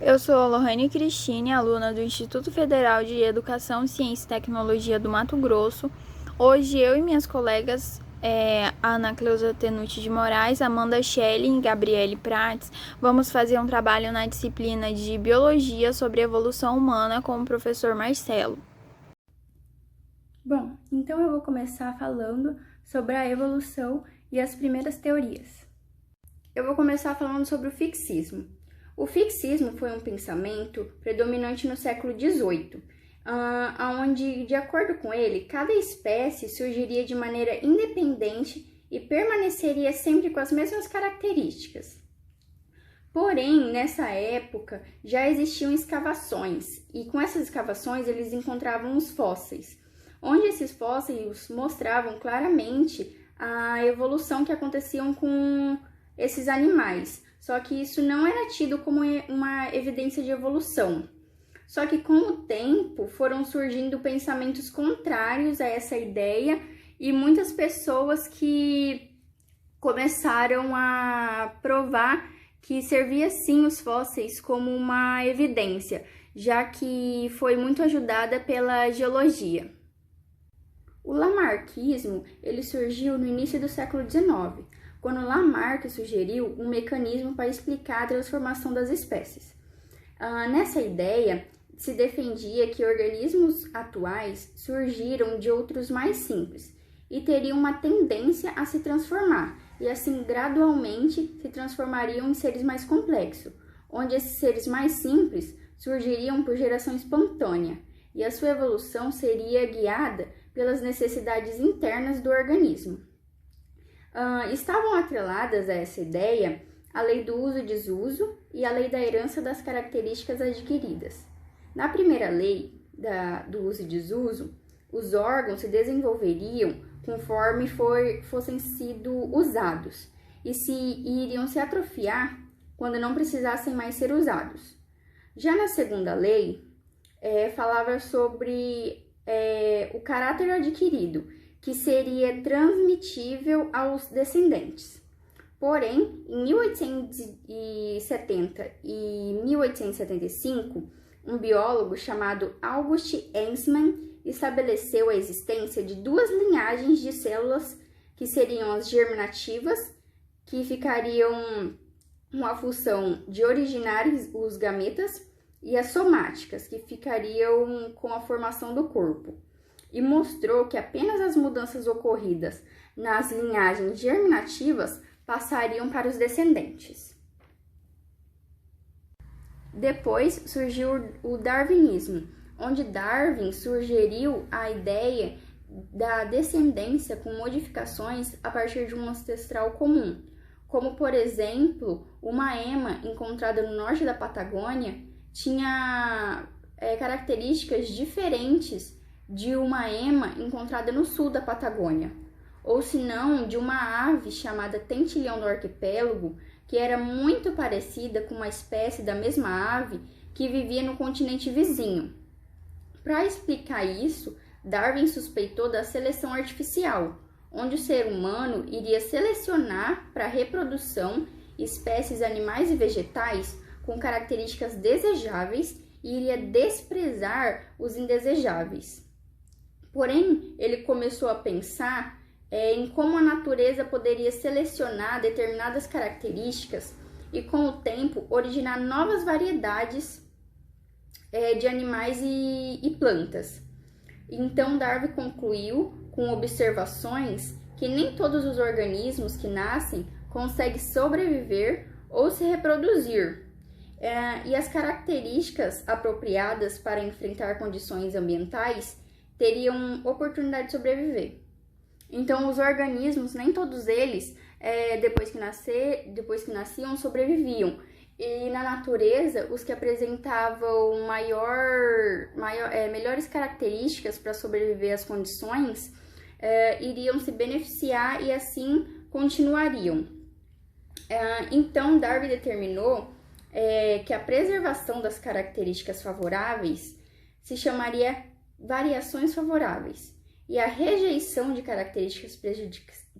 Eu sou a Lohane Cristine, aluna do Instituto Federal de Educação, Ciência e Tecnologia do Mato Grosso. Hoje eu e minhas colegas, Ana Cleusa Tenuti de Moraes, Amanda Schelling e Gabriele Prates, vamos fazer um trabalho na disciplina de Biologia sobre evolução humana com o professor Marcelo. Bom, então eu vou começar falando sobre a evolução e as primeiras teorias. Eu vou começar falando sobre o fixismo. O fixismo foi um pensamento predominante no século XVIII, onde, de acordo com ele, cada espécie surgiria de maneira independente e permaneceria sempre com as mesmas características. Porém, nessa época, já existiam escavações, e com essas escavações eles encontravam os fósseis, onde esses fósseis mostravam claramente a evolução que aconteciam com esses animais. Só que isso não era tido como uma evidência de evolução. Só que com o tempo foram surgindo pensamentos contrários a essa ideia e muitas pessoas que começaram a provar que servia sim os fósseis como uma evidência, já que foi muito ajudada pela geologia. O lamarckismo ele surgiu no início do século XIX, quando Lamarck sugeriu um mecanismo para explicar a transformação das espécies. Nessa ideia, se defendia que organismos atuais surgiram de outros mais simples e teriam uma tendência a se transformar, e assim gradualmente se transformariam em seres mais complexos, onde esses seres mais simples surgiriam por geração espontânea, e a sua evolução seria guiada pelas necessidades internas do organismo. Estavam atreladas a essa ideia a lei do uso e desuso e a lei da herança das características adquiridas. Na primeira lei do uso e desuso, os órgãos se desenvolveriam conforme fossem sido usados e iriam se atrofiar quando não precisassem mais ser usados. Já na segunda lei, falava sobre o caráter adquirido, que seria transmitível aos descendentes. Porém, em 1870 e 1875, um biólogo chamado August Eichmann estabeleceu a existência de duas linhagens de células, que seriam as germinativas, que ficariam com a função de originar os gametas, e as somáticas, que ficariam com a formação do corpo, e mostrou que apenas as mudanças ocorridas nas linhagens germinativas passariam para os descendentes. Depois surgiu o darwinismo, onde Darwin sugeriu a ideia da descendência com modificações a partir de um ancestral comum, como, por exemplo, uma ema encontrada no norte da Patagônia tinha características diferentes de uma ema encontrada no sul da Patagônia, ou se não, de uma ave chamada tentilhão do arquipélago, que era muito parecida com uma espécie da mesma ave que vivia no continente vizinho. Para explicar isso, Darwin suspeitou da seleção artificial, onde o ser humano iria selecionar para a reprodução espécies animais e vegetais com características desejáveis e iria desprezar os indesejáveis. Porém, ele começou a pensar em como a natureza poderia selecionar determinadas características e, com o tempo, originar novas variedades de animais e plantas. Então, Darwin concluiu com observações que nem todos os organismos que nascem conseguem sobreviver ou se reproduzir, e as características apropriadas para enfrentar condições ambientais teriam oportunidade de sobreviver. Então, os organismos, nem todos eles, depois que nasciam, sobreviviam. E na natureza, os que apresentavam melhores características para sobreviver às condições iriam se beneficiar e assim continuariam. Então, Darwin determinou que a preservação das características favoráveis se chamaria variações favoráveis e a rejeição de características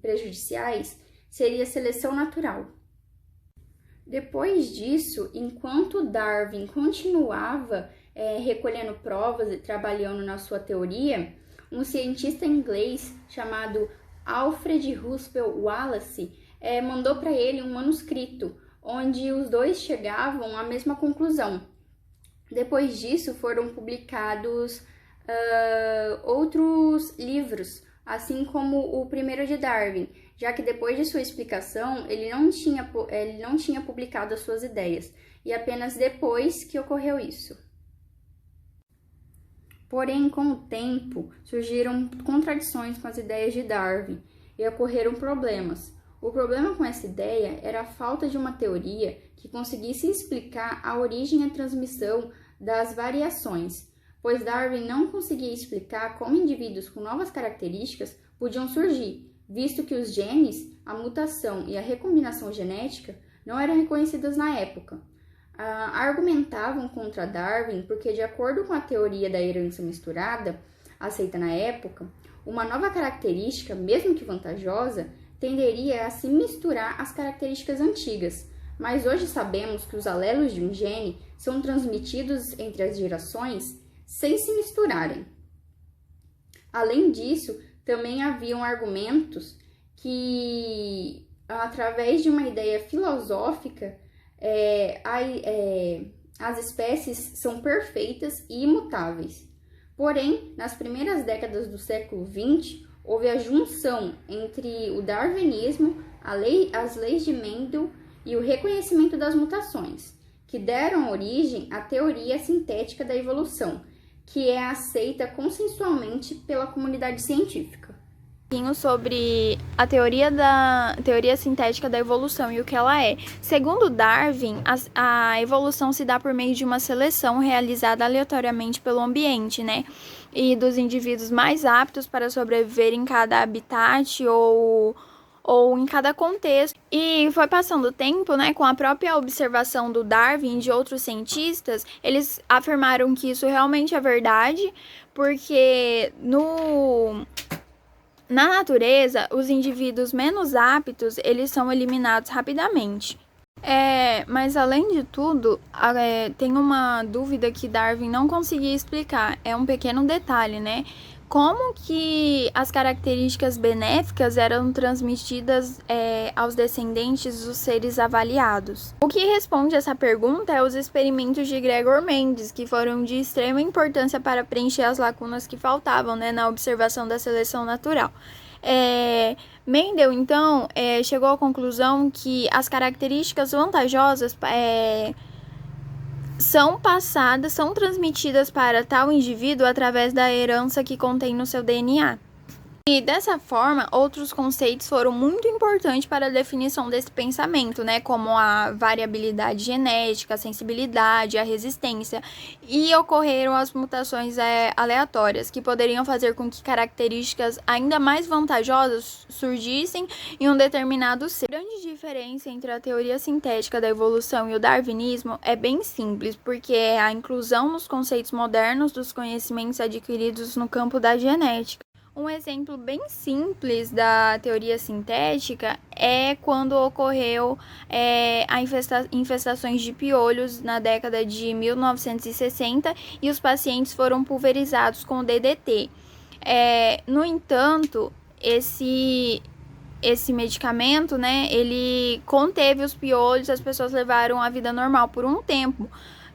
prejudiciais seria seleção natural. Depois disso, enquanto Darwin continuava recolhendo provas e trabalhando na sua teoria, um cientista inglês chamado Alfred Russel Wallace mandou para ele um manuscrito, onde os dois chegavam à mesma conclusão. Depois disso, foram publicados outros livros, assim como o primeiro de Darwin, já que depois de sua explicação, ele não tinha publicado as suas ideias, e apenas depois que ocorreu isso. Porém, com o tempo, surgiram contradições com as ideias de Darwin e ocorreram problemas. O problema com essa ideia era a falta de uma teoria que conseguisse explicar a origem e a transmissão das variações, pois Darwin não conseguia explicar como indivíduos com novas características podiam surgir, visto que os genes, a mutação e a recombinação genética não eram reconhecidas na época. Argumentavam contra Darwin porque, de acordo com a teoria da herança misturada, aceita na época, uma nova característica, mesmo que vantajosa, tenderia a se misturar às características antigas, mas hoje sabemos que os alelos de um gene são transmitidos entre as gerações sem se misturarem. Além disso, também haviam argumentos que, através de uma ideia filosófica, as espécies são perfeitas e imutáveis. Porém, nas primeiras décadas do século XX, houve a junção entre o darwinismo, as leis de Mendel e o reconhecimento das mutações, que deram origem à teoria sintética da evolução, que é aceita consensualmente pela comunidade científica. Sobre a teoria sintética da evolução e o que ela é. Segundo Darwin, a evolução se dá por meio de uma seleção realizada aleatoriamente pelo ambiente, né? E dos indivíduos mais aptos para sobreviver em cada habitat ou em cada contexto. E foi passando o tempo, né, com a própria observação do Darwin e de outros cientistas, eles afirmaram que isso realmente é verdade, porque na natureza, os indivíduos menos aptos, eles são eliminados rapidamente. Mas além de tudo, tem uma dúvida que Darwin não conseguia explicar. É um pequeno detalhe, né? Como que as características benéficas eram transmitidas aos descendentes dos seres avaliados? O que responde essa pergunta é os experimentos de Gregor Mendes, que foram de extrema importância para preencher as lacunas que faltavam, né, na observação da seleção natural. Mendel, então, chegou à conclusão que as características vantajosas são transmitidas para tal indivíduo através da herança que contém no seu DNA. E dessa forma, outros conceitos foram muito importantes para a definição desse pensamento, né, como a variabilidade genética, a sensibilidade, a resistência, e ocorreram as mutações aleatórias, que poderiam fazer com que características ainda mais vantajosas surgissem em um determinado ser. A grande diferença entre a teoria sintética da evolução e o darwinismo é bem simples, porque é a inclusão nos conceitos modernos dos conhecimentos adquiridos no campo da genética. Um exemplo bem simples da teoria sintética é quando ocorreu infestações de piolhos na década de 1960 e os pacientes foram pulverizados com o DDT. No entanto, esse medicamento, né, ele conteve os piolhos, as pessoas levaram a vida normal por um tempo.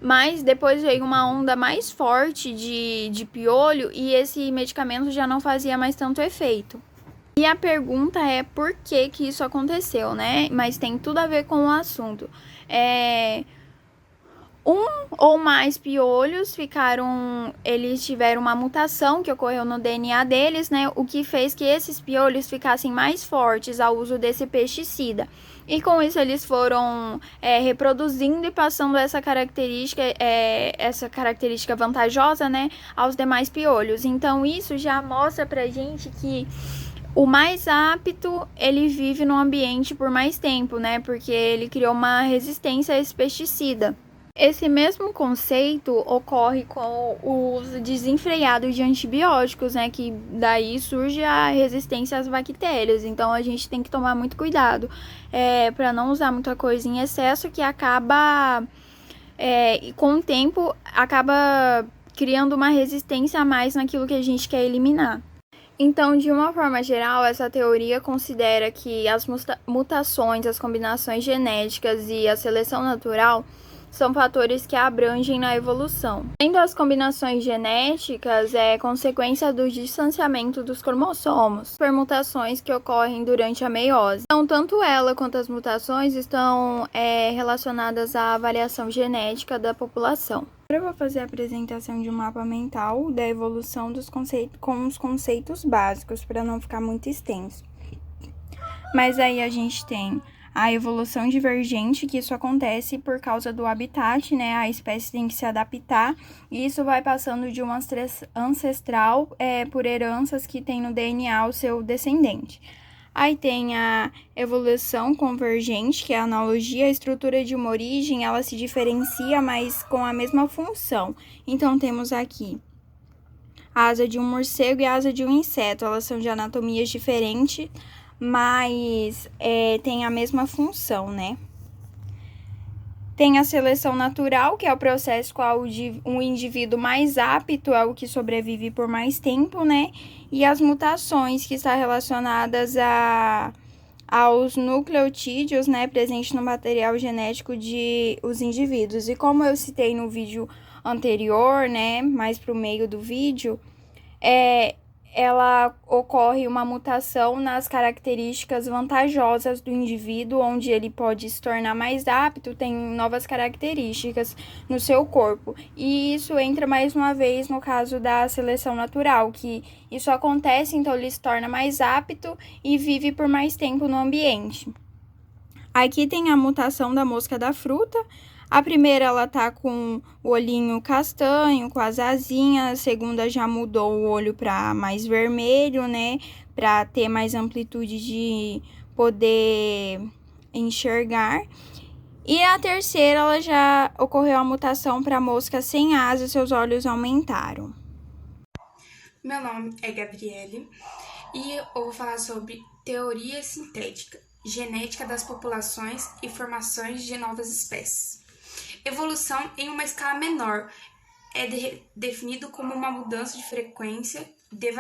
Mas depois veio uma onda mais forte de piolho e esse medicamento já não fazia mais tanto efeito. E a pergunta é por que isso aconteceu, né? Mas tem tudo a ver com o assunto. Um ou mais piolhos eles tiveram uma mutação que ocorreu no DNA deles, né? O que fez que esses piolhos ficassem mais fortes ao uso desse pesticida. E com isso eles foram reproduzindo e passando essa característica vantajosa, né, aos demais piolhos. Então isso já mostra pra gente que o mais apto, ele vive no ambiente por mais tempo, né, porque ele criou uma resistência a esse pesticida. Esse mesmo conceito ocorre com o uso desenfreado de antibióticos, né? Que daí surge a resistência às bactérias. Então a gente tem que tomar muito cuidado para não usar muita coisa em excesso, que acaba, com o tempo, acaba criando uma resistência a mais naquilo que a gente quer eliminar. Então, de uma forma geral, essa teoria considera que as mutações, as combinações genéticas e a seleção natural são fatores que abrangem na evolução. Sendo as combinações genéticas consequência do distanciamento dos cromossomos, permutações que ocorrem durante a meiose. Então, tanto ela quanto as mutações estão relacionadas à variação genética da população. Agora eu vou fazer a apresentação de um mapa mental da evolução dos conceitos, com os conceitos básicos, para não ficar muito extenso. Mas aí a gente tem a evolução divergente, que isso acontece por causa do habitat, né? A espécie tem que se adaptar, e isso vai passando de uma ancestral por heranças que tem no DNA o seu descendente. Aí tem a evolução convergente, que é a analogia, a estrutura de uma origem, ela se diferencia, mas com a mesma função. Então, temos aqui a asa de um morcego e a asa de um inseto. Elas são de anatomias diferentes, mas tem a mesma função, né? Tem a seleção natural, que é o processo qual um indivíduo mais apto é o que sobrevive por mais tempo, né? E as mutações, que estão relacionadas aos nucleotídeos, né, presentes no material genético de os indivíduos. E como eu citei no vídeo anterior, né, mais para o meio do vídeo, ela ocorre uma mutação nas características vantajosas do indivíduo, onde ele pode se tornar mais apto, tem novas características no seu corpo. E isso entra mais uma vez no caso da seleção natural, que isso acontece, então ele se torna mais apto e vive por mais tempo no ambiente. Aqui tem a mutação da mosca da fruta. A primeira, ela tá com o olhinho castanho, com as asinhas. A segunda já mudou o olho para mais vermelho, né? Para ter mais amplitude de poder enxergar. E a terceira, ela já ocorreu a mutação para mosca sem asas, seus olhos aumentaram. Meu nome é Gabriele e eu vou falar sobre teoria sintética, genética das populações e formações de novas espécies. Evolução em uma escala menor é definido como uma mudança de frequência de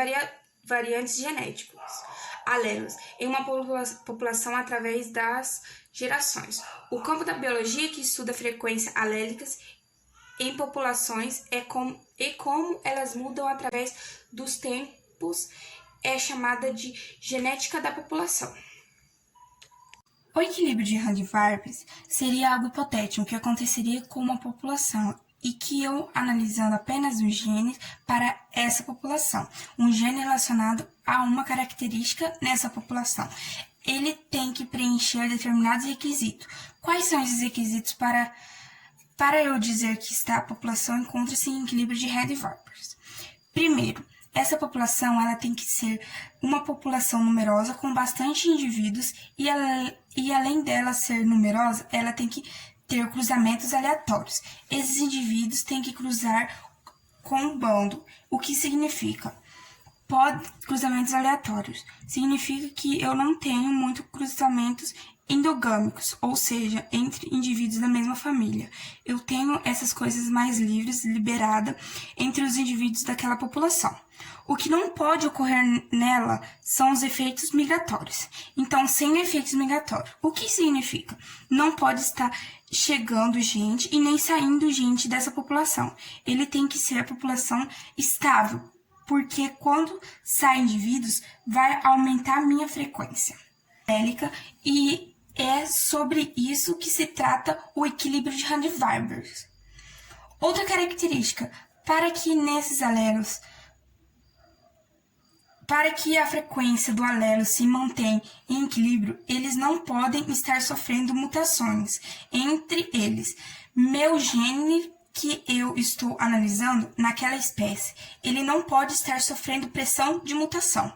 variantes genéticos, alelos, em uma população através das gerações. O campo da biologia que estuda frequências alélicas em populações e como elas mudam através dos tempos é chamada de genética da população. O equilíbrio de Hadj-Vargas seria algo hipotético que aconteceria com uma população e que eu, analisando apenas um gene para essa população, um gene relacionado a uma característica nessa população, ele tem que preencher determinados requisitos. Quais são esses requisitos para eu dizer que a população encontra-se em equilíbrio de Hadj-Vargas? Primeiro, essa população ela tem que ser uma população numerosa com bastante indivíduos e além dela ser numerosa, ela tem que ter cruzamentos aleatórios. Esses indivíduos têm que cruzar com um bando. O que significa? Cruzamentos aleatórios. Significa que eu não tenho muito cruzamentos endogâmicos, ou seja, entre indivíduos da mesma família. Eu tenho essas coisas mais livres, liberada entre os indivíduos daquela população. O que não pode ocorrer nela são os efeitos migratórios. Então, sem efeitos migratórios. O que significa? Não pode estar chegando gente e nem saindo gente dessa população. Ele tem que ser a população estável, porque quando saem indivíduos, vai aumentar a minha frequência e é sobre isso que se trata o equilíbrio de Hadj-Vargas. Outra característica, para que nesses alelos, para que a frequência do alelo se mantenha em equilíbrio, eles não podem estar sofrendo mutações entre eles. Meu gene que eu estou analisando naquela espécie, ele não pode estar sofrendo pressão de mutação.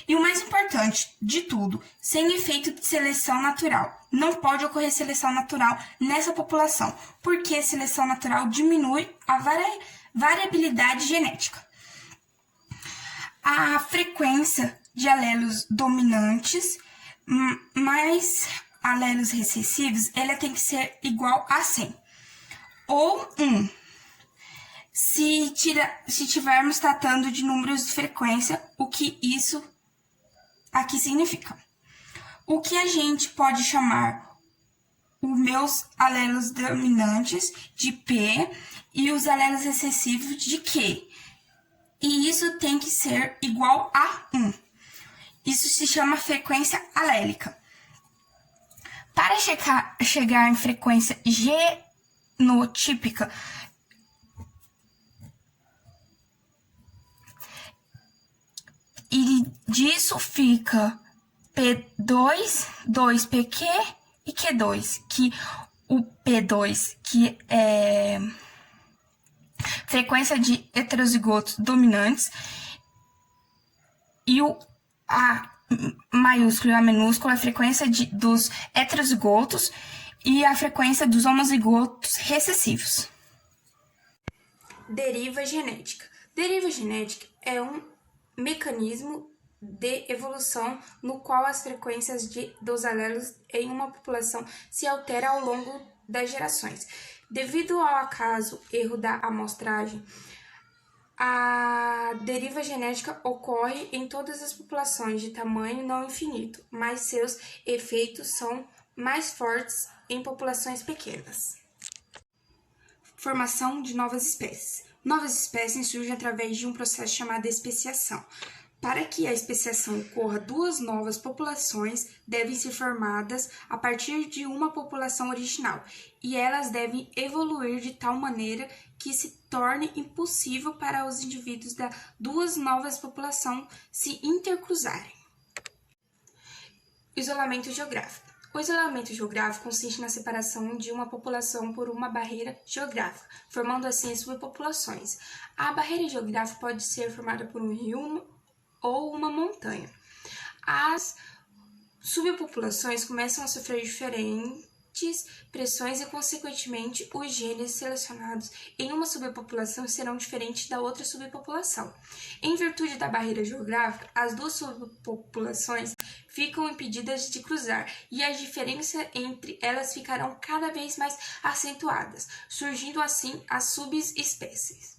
E o mais importante de tudo, sem efeito de seleção natural. Não pode ocorrer seleção natural nessa população, porque seleção natural diminui a variabilidade genética. A frequência de alelos dominantes mais alelos recessivos, ela tem que ser igual a 100. Ou 1. Se estivermos tratando de números de frequência, o que isso aqui significa? O que a gente pode chamar os meus alelos dominantes de P e os alelos recessivos de Q. E isso tem que ser igual a 1. Isso se chama frequência alélica. Para chegar em frequência genotípica, e disso fica P2, 2PQ e Q2, que o P2, que é frequência de heterozigotos dominantes, e o A maiúsculo e A minúsculo é a frequência dos heterozigotos e a frequência dos homozigotos recessivos. Deriva genética. Deriva genética é um mecanismo de evolução no qual as frequências dos alelos em uma população se alteram ao longo das gerações. Devido ao acaso erro da amostragem, a deriva genética ocorre em todas as populações de tamanho não infinito, mas seus efeitos são mais fortes em populações pequenas. Formação de novas espécies. Novas espécies surgem através de um processo chamado especiação. Para que a especiação ocorra, duas novas populações devem ser formadas a partir de uma população original, e elas devem evoluir de tal maneira que se torne impossível para os indivíduos das duas novas populações se intercruzarem. Isolamento geográfico. O isolamento geográfico consiste na separação de uma população por uma barreira geográfica, formando assim as subpopulações. A barreira geográfica pode ser formada por um rio ou uma montanha. As subpopulações começam a sofrer diferentes pressões e, consequentemente, os genes selecionados em uma subpopulação serão diferentes da outra subpopulação. Em virtude da barreira geográfica, as duas subpopulações ficam impedidas de cruzar e as diferenças entre elas ficarão cada vez mais acentuadas, surgindo assim as subespécies.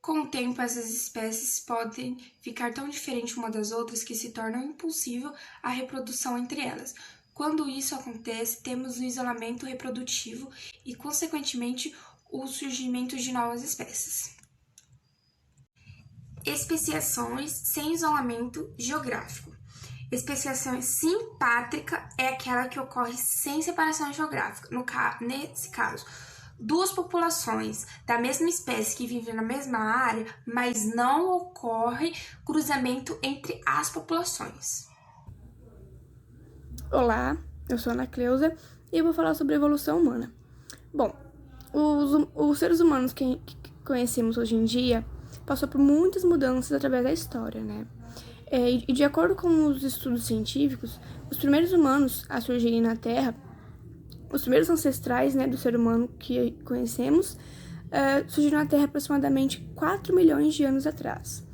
Com o tempo, essas espécies podem ficar tão diferentes uma das outras que se torna impossível a reprodução entre elas. Quando isso acontece, temos o isolamento reprodutivo e, consequentemente, o surgimento de novas espécies. Especiações sem isolamento geográfico. Especiação simpátrica é aquela que ocorre sem separação geográfica. Nesse caso, duas populações da mesma espécie que vivem na mesma área, mas não ocorre cruzamento entre as populações. Olá, eu sou a Ana Cleusa e eu vou falar sobre a evolução humana. Bom, os seres humanos que conhecemos hoje em dia passou por muitas mudanças através da história, né? E de acordo com os estudos científicos, os primeiros humanos a surgirem na Terra, os primeiros ancestrais, né, do ser humano que conhecemos, surgiram na Terra aproximadamente 4 milhões de anos atrás.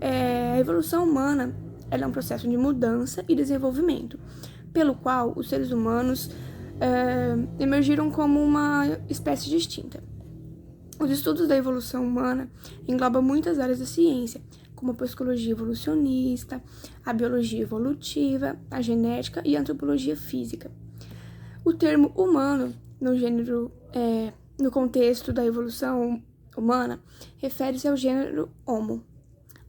A evolução humana ela é um processo de mudança e desenvolvimento, pelo qual os seres humanos emergiram como uma espécie distinta. Os estudos da evolução humana englobam muitas áreas da ciência, como a psicologia evolucionista, a biologia evolutiva, a genética e a antropologia física. O termo humano, no contexto da evolução humana, refere-se ao gênero Homo,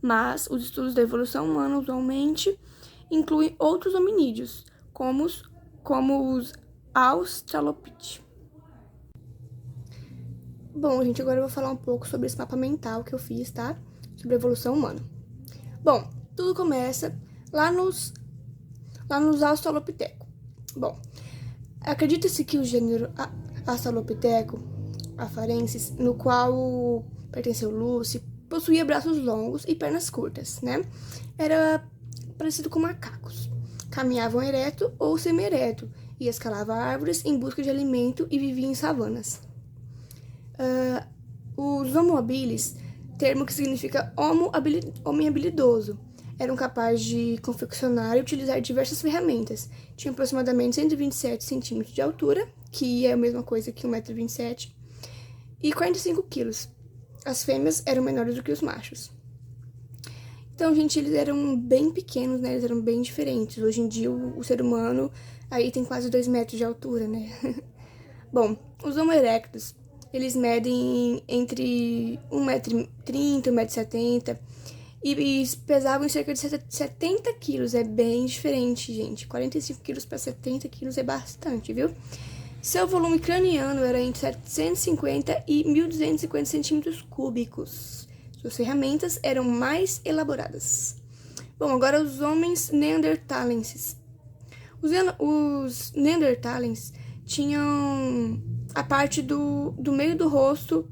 mas os estudos da evolução humana usualmente incluem outros hominídeos, como os Australopithecus. Bom, gente, agora eu vou falar um pouco sobre esse mapa mental que eu fiz, tá? Sobre a evolução humana. Bom, tudo começa lá nos Australopithecus. Bom, acredita-se que o gênero Australopithecus afarensis, no qual pertenceu Lucy, possuía braços longos e pernas curtas, né? Era parecido com macacos. Caminhavam ereto ou semi-ereto e escalava árvores em busca de alimento e vivia em savanas. Os Homo habilis, termo que significa homem habilidoso, eram capazes de confeccionar e utilizar diversas ferramentas. Tinham aproximadamente 127 centímetros de altura, que é a mesma coisa que 1,27 m, e 45 quilos. As fêmeas eram menores do que os machos. Então, gente, eles eram bem pequenos, né? Eles eram bem diferentes. Hoje em dia, o ser humano aí tem quase 2 metros de altura, né? Bom, os Homo erectus, eles medem entre 1,30 m, 1,70 m, e pesavam cerca de 70 quilos. É bem diferente, gente. 45 quilos para 70 quilos é bastante, viu? Seu volume craniano era entre 750 e 1.250 centímetros cúbicos. Suas ferramentas eram mais elaboradas. Bom, agora os homens neandertalenses. Os neandertalens tinham a parte do meio do rosto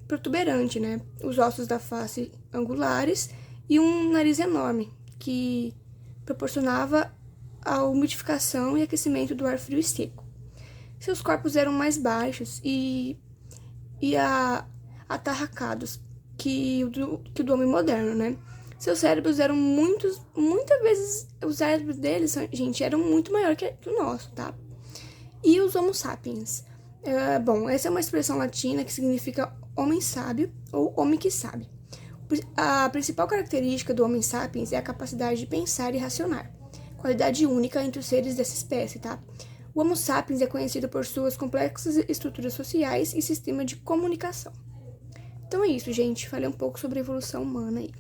protuberante, né? Os ossos da face angulares e um nariz enorme, que proporcionava a umidificação e aquecimento do ar frio e seco. Seus corpos eram mais baixos e atarracados que o do homem moderno, né? Seus cérebros eram muitas vezes, os cérebros deles, gente, eram muito maior que o nosso, tá? E os Homo sapiens. Bom, essa é uma expressão latina que significa homem sábio ou homem que sabe. A principal característica do homem sapiens é a capacidade de pensar e racionar, qualidade única entre os seres dessa espécie, tá? O Homo sapiens é conhecido por suas complexas estruturas sociais e sistema de comunicação. Então é isso, gente. Falei um pouco sobre a evolução humana aí.